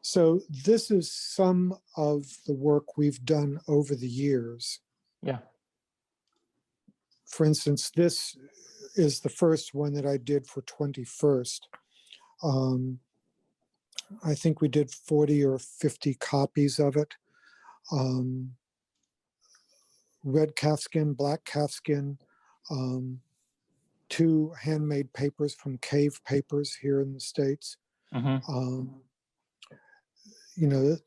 So this is some of the work we've done over the years. Yeah. For instance, this is the first one that I did for 21st. I think we did 40 or 50 copies of it. Red calfskin, black calfskin, 2 handmade papers from Cave Papers here in the States. You know,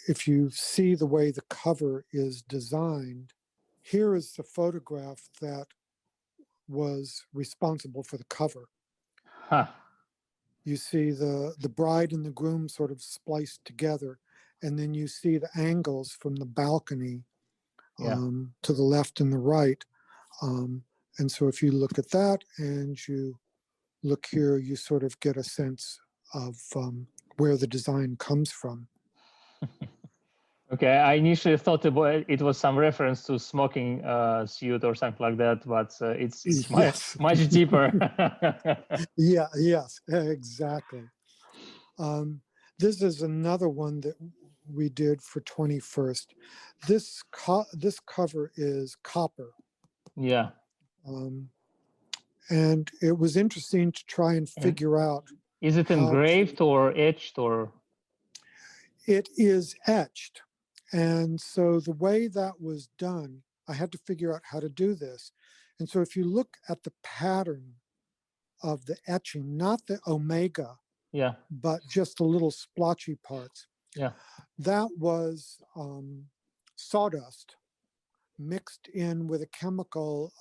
if you see the way the cover is designed, here is the photograph that was responsible for the cover. Huh. You see the bride and the groom sort of spliced together, and then you see the angles from the balcony to the left and the right. And so if you look at that and you look here, you sort of get a sense of where the design comes from. Okay, I initially thought it was some reference to smoking suit or something like that, but it's Yes. much deeper. Yeah, yes, exactly. This is another one that we did for 21st. This cover is copper. Yeah. And it was interesting to try and figure out. Is it engraved or etched or? It is etched. And so the way that was done, I had to figure out how to do this. And so if you look at the pattern of the etching, not the omega, but just the little splotchy parts, that was sawdust mixed in with a chemical.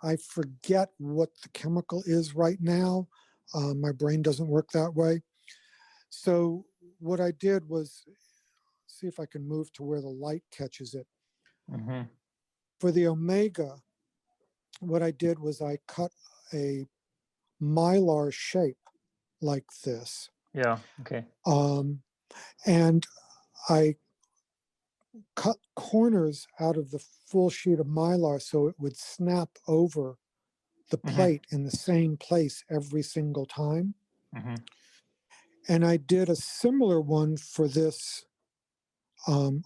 I forget what the chemical is right now. My brain doesn't work that way. So what I did was, see if I can move to where the light catches it. For the omega, what I did was I cut a mylar shape like this. Yeah, okay. And I cut corners out of the full sheet of mylar so it would snap over the plate in the same place every single time. And I did a similar one for this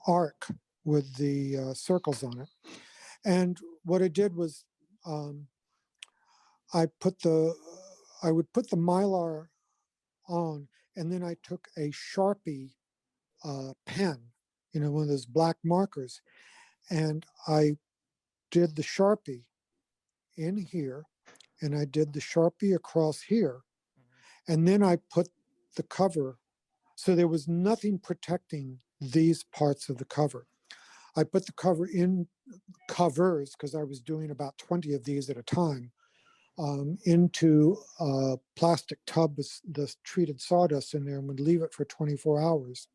arc with the circles on it. And what I did was I would put the mylar on, and then I took a Sharpie pen, you know, one of those black markers, and I did the Sharpie in here, and I did the Sharpie across here, and then I put the cover, so there was nothing protecting these parts of the cover. I put the cover in covers, because I was doing about 20 of these at a time, into a plastic tub with the treated sawdust in there and would leave it for 24 hours.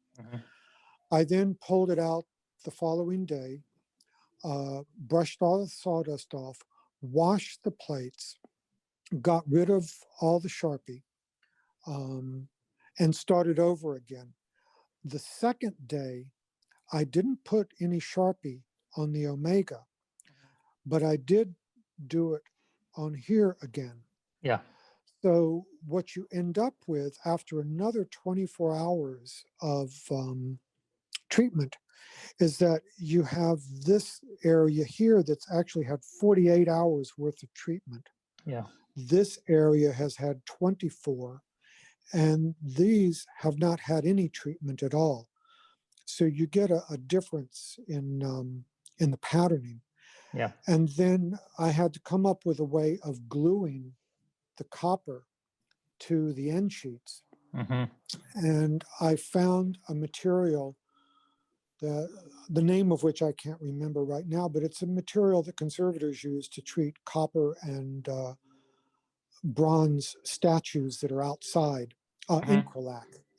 I then pulled it out the following day, brushed all the sawdust off, washed the plates, got rid of all the Sharpie, and started over again. The second day, I didn't put any Sharpie on the omega, but I did do it on here again. Yeah. So what you end up with after another 24 hours of treatment is that you have this area here that's actually had 48 hours worth of treatment. Yeah. This area has had 24, and these have not had any treatment at all. So you get a difference in the patterning. Yeah. And then I had to come up with a way of gluing the copper to the end sheets. And I found a material, the name of which I can't remember right now, but it's a material that conservators use to treat copper and bronze statues that are outside.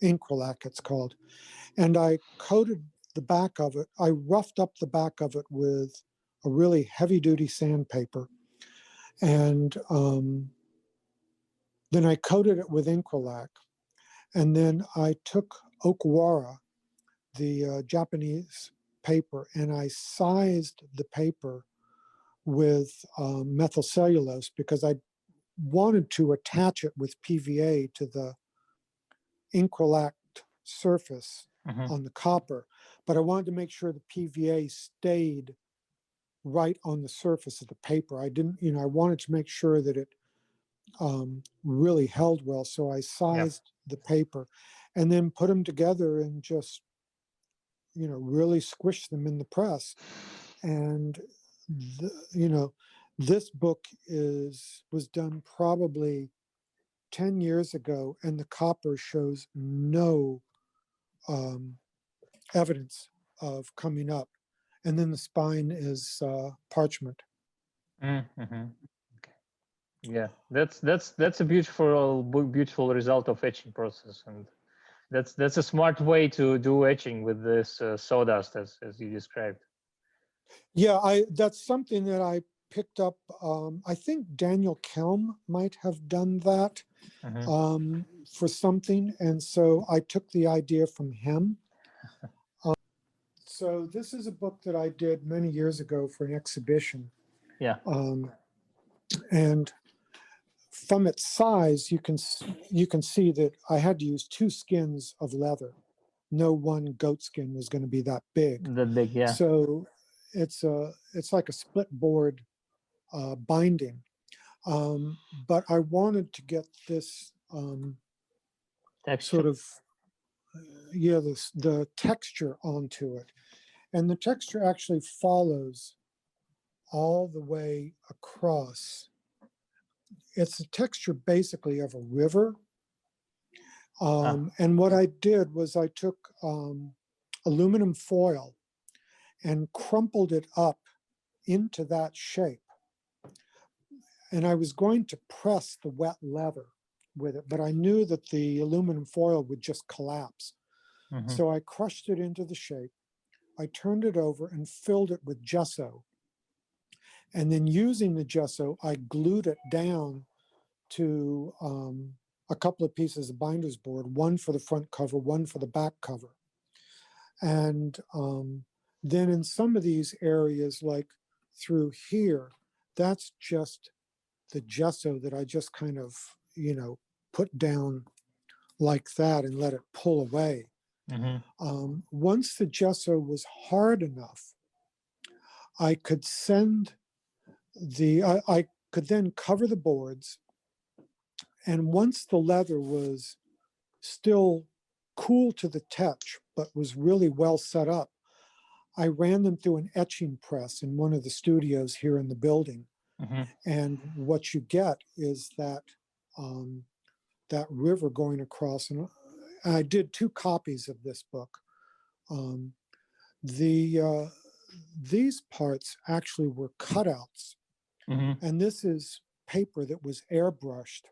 Incrolac it's called. And I coated the back of it. I roughed up the back of it with a really heavy-duty sandpaper. And then I coated it with Incrolac. And then I took Okuwara, the Japanese paper, and I sized the paper with methyl cellulose because I wanted to attach it with PVA to the incrolact surface Mhm. on the copper, but I wanted to make sure the PVA stayed right on the surface of the paper. I didn't, I wanted to make sure that it really held well. So I sized the paper and then put them together and just, really squished them in the press. And, this book was done probably 10 years ago, and the copper shows no evidence of coming up. And then the spine is parchment. Mm-hmm. Okay. Yeah, that's a beautiful result of etching process, and that's a smart way to do etching with this sawdust as you described. Yeah, that's something that I picked up. I think Daniel Kelm might have done that for something, and so I took the idea from him. So this is a book that I did many years ago for an exhibition. Yeah. And from its size, you can see that I had to use 2 skins of leather. No one goat skin was going to be that big. That big, yeah. So it's like a split board binding. But I wanted to get this sort of the texture onto it, and the texture actually follows all the way across. It's the texture basically of a river. And what I did was I took aluminum foil and crumpled it up into that shape. And I was going to press the wet leather with it, but I knew that the aluminum foil would just collapse. So I crushed it into the shape. I turned it over and filled it with gesso. And then using the gesso, I glued it down to a couple of pieces of binder's board, one for the front cover, one for the back cover. And then in some of these areas, like through here, that's just the gesso that I just kind of, put down like that and let it pull away. Once the gesso was hard enough, I could I could then cover the boards. And once the leather was still cool to the touch, but was really well set up, I ran them through an etching press in one of the studios here in the building. And what you get is that that river going across. And I did 2 copies of this book. These parts actually were cutouts, and this is paper that was airbrushed,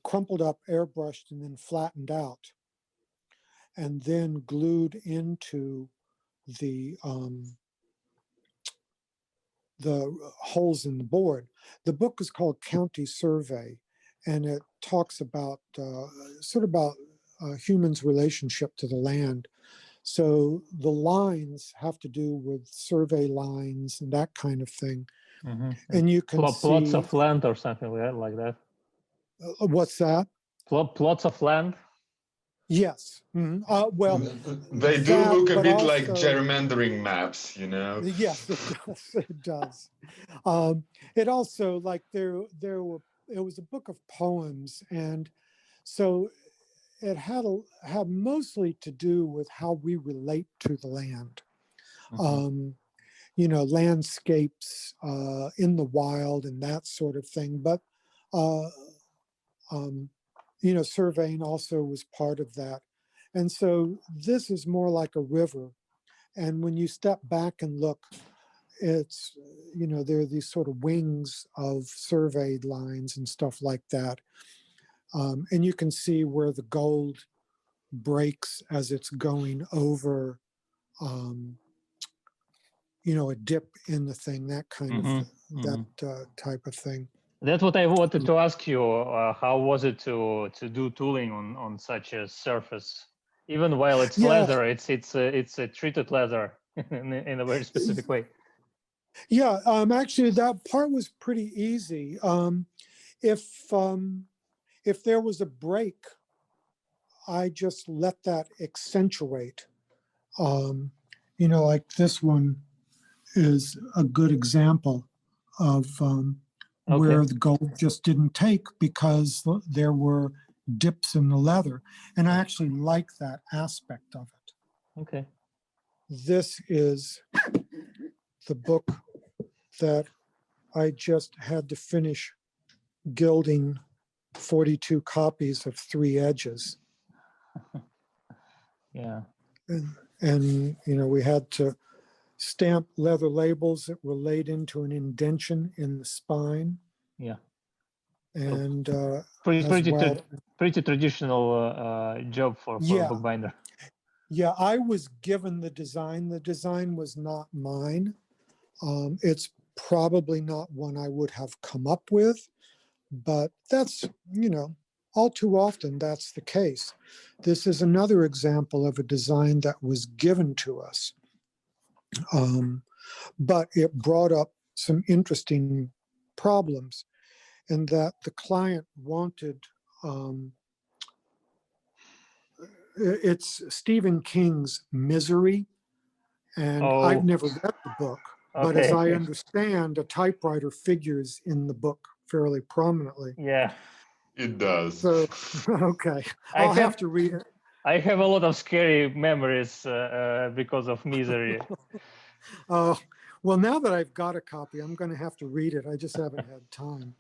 crumpled up, airbrushed, and then flattened out, and then glued into the holes in the board. The book is called County Survey, and it talks about humans' relationship to the land. So the lines have to do with survey lines and that kind of thing. And you can see plots of land or something like that. What's that? Plots of land. Yes. Well, they do look a bit like gerrymandering maps, Yes, it does. It does. It also, like, it was a book of poems, and so it had mostly to do with how we relate to the land. Landscapes in the wild and that sort of thing. But surveying also was part of that. And so this is more like a river. And when you step back and look, it's, there are these sort of wings of surveyed lines and stuff like that. And you can see where the gold breaks as it's going over, a dip in the thing, that kind of type of thing. That's what I wanted to ask you. How was it to do tooling on such a surface? Even while it's leather, it's a treated leather in a very specific way. Yeah, actually, that part was pretty easy. If there was a break I just let that accentuate. You know, like this one is a good example of where the gold just didn't take because there were dips in the leather. And I actually like that aspect of it. Okay. This is the book that I just had to finish gilding 42 copies of 3 Edges. Yeah. And you know, we had to stamp leather labels that were laid into an indention in the spine. Yeah. And pretty traditional job for a bookbinder. Yeah, I was given the design. The design was not mine. It's probably not one I would have come up with, but that's, you know, all too often that's the case. This is another example of a design that was given to us. But it brought up some interesting problems in that the client wanted, it's Stephen King's Misery, and I've never read the book, but as I understand, a typewriter figures in the book fairly prominently. Yeah, it does. So, okay, I'll have to read it. I have a lot of scary memories because of Misery. Oh, well, now that I've got a copy, I'm going to have to read it. I just haven't had time.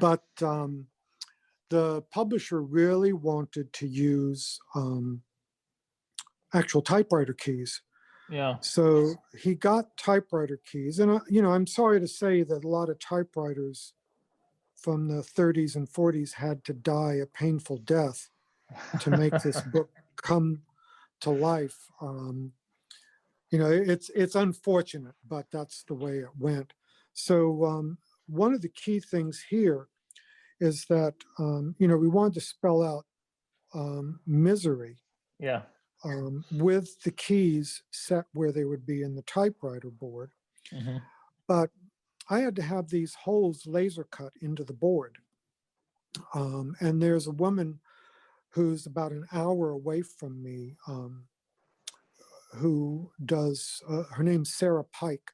But the publisher really wanted to use actual typewriter keys. Yeah. So he got typewriter keys. And, you know, I'm sorry to say that a lot of typewriters from the 30s and 40s had to die a painful death to make this book come to life. You know, it's unfortunate, but that's the way it went. So one of the key things here is that, you know, we wanted to spell out misery. Yeah. With the keys set where they would be in the typewriter board. Mm-hmm. But I had to have these holes laser cut into the board. And there's a woman who's about an hour away from me who does, her name's Sarah Pike,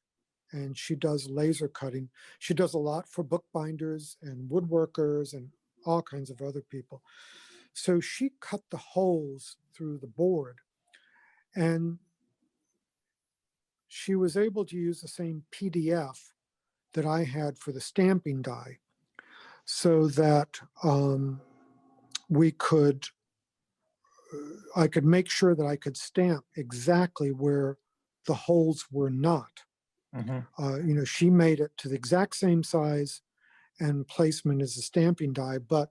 and she does laser cutting. She does a lot for bookbinders and woodworkers and all kinds of other people. So she cut the holes through the board, and she was able to use the same PDF that I had for the stamping die, so that we could, I could make sure that I could stamp exactly where the holes were not. Mm-hmm. You know, she made it to the exact same size and placement as the stamping die, but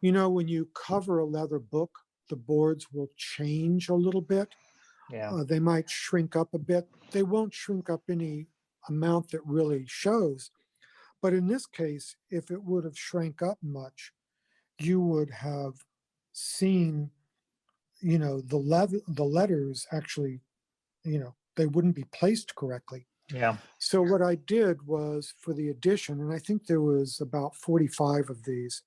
you know, when you cover a leather book, the boards will change a little bit. Yeah. They might shrink up a bit. They won't shrink up any amount that really shows. But in this case, if it would have shrank up much, you would have seen, you know, the letters actually, you know, they wouldn't be placed correctly. Yeah. So what I did was, for the edition, and I think there was about 45 of these,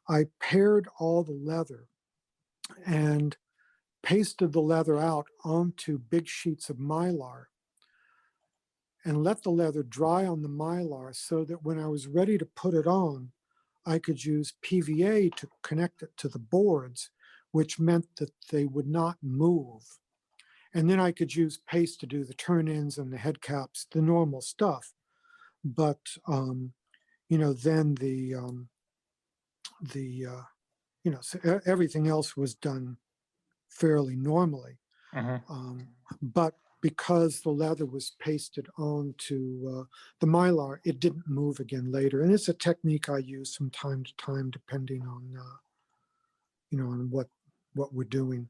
I paired all the leather and pasted the leather out onto big sheets of Mylar and let the leather dry on the Mylar, so that when I was ready to put it on, I could use PVA to connect it to the boards, which meant that they would not move. And then I could use paste to do the turn-ins and the head caps, the normal stuff. But, you know, then you know, so everything else was done fairly normally. Uh-huh. But because the leather was pasted onto the Mylar, it didn't move again later. And it's a technique I use from time to time, depending on, you know, on what we're doing.